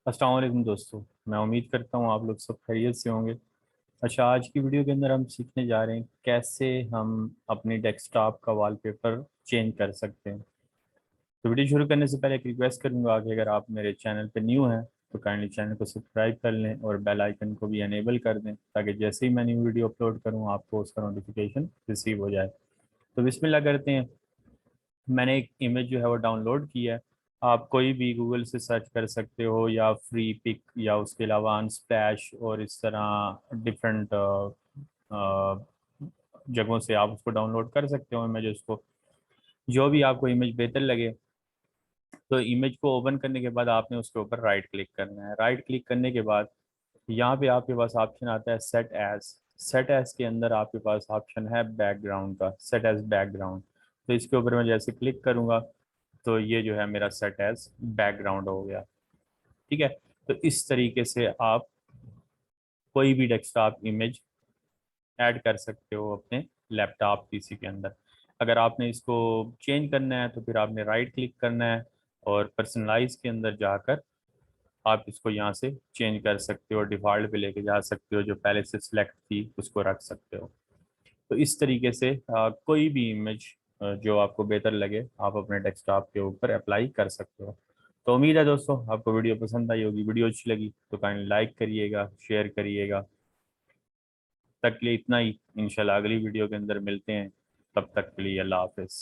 अस्सलाम वालेकुम दोस्तों। मैं उम्मीद करता हूँ आप लोग सब खैरियत से होंगे। अच्छा, आज की वीडियो के अंदर हम सीखने जा रहे हैं कैसे हम अपने डेस्कटॉप का वॉलपेपर चेंज कर सकते हैं। तो वीडियो शुरू करने से पहले एक रिक्वेस्ट करूंगा कि अगर आप मेरे चैनल पर न्यू हैं तो काइंडली चैनल को सब्सक्राइब कर लें और बेल आइकन को भी अनेबल कर दें ताकि जैसे ही मैं न्यू वीडियो अपलोड करूँ आपको उसका नोटिफिकेशन रिसीव हो जाए। तो बिस्मिल्लाह करते हैं। मैंने एक इमेज जो है वो डाउनलोड की है। आप कोई भी गूगल से सर्च कर सकते हो या फ्री पिक या उसके अलावा अनस्प्लैश और इस तरह डिफरेंट जगहों से आप उसको डाउनलोड कर सकते हो इमेजेस को। जो भी आपको इमेज बेहतर लगे तो इमेज को ओपन करने के बाद आपने उसके ऊपर राइट क्लिक करना है। राइट क्लिक करने के बाद यहाँ पे आपके पास ऑप्शन आता है सेट एज। सेट एज के अंदर आपके पास ऑप्शन है बैकग्राउंड का, सेट एज बैकग्राउंड। तो इसके ऊपर मैं जैसे क्लिक करूंगा तो ये जो है मेरा सेट एज बैकग्राउंड हो गया। ठीक है। तो इस तरीके से आप कोई भी डेस्कटॉप इमेज ऐड कर सकते हो अपने लैपटॉप पीसी के अंदर। अगर आपने इसको चेंज करना है तो फिर आपने राइट क्लिक करना है और पर्सनलाइज के अंदर जाकर आप इसको यहाँ से चेंज कर सकते हो, डिफ़ॉल्ट पे लेके जा सकते हो, जो पहले से सिलेक्ट थी उसको रख सकते हो। तो इस तरीके से कोई भी इमेज जो आपको बेहतर लगे आप अपने डेस्कटॉप के ऊपर अप्लाई कर सकते हो। तो उम्मीद है दोस्तों आपको वीडियो पसंद आई होगी। वीडियो अच्छी लगी तो काइंडली लाइक करिएगा, शेयर करिएगा। तक के लिए इतना ही। इंशाल्लाह अगली वीडियो के अंदर मिलते हैं। तब तक के लिए अल्लाह हाफिज़।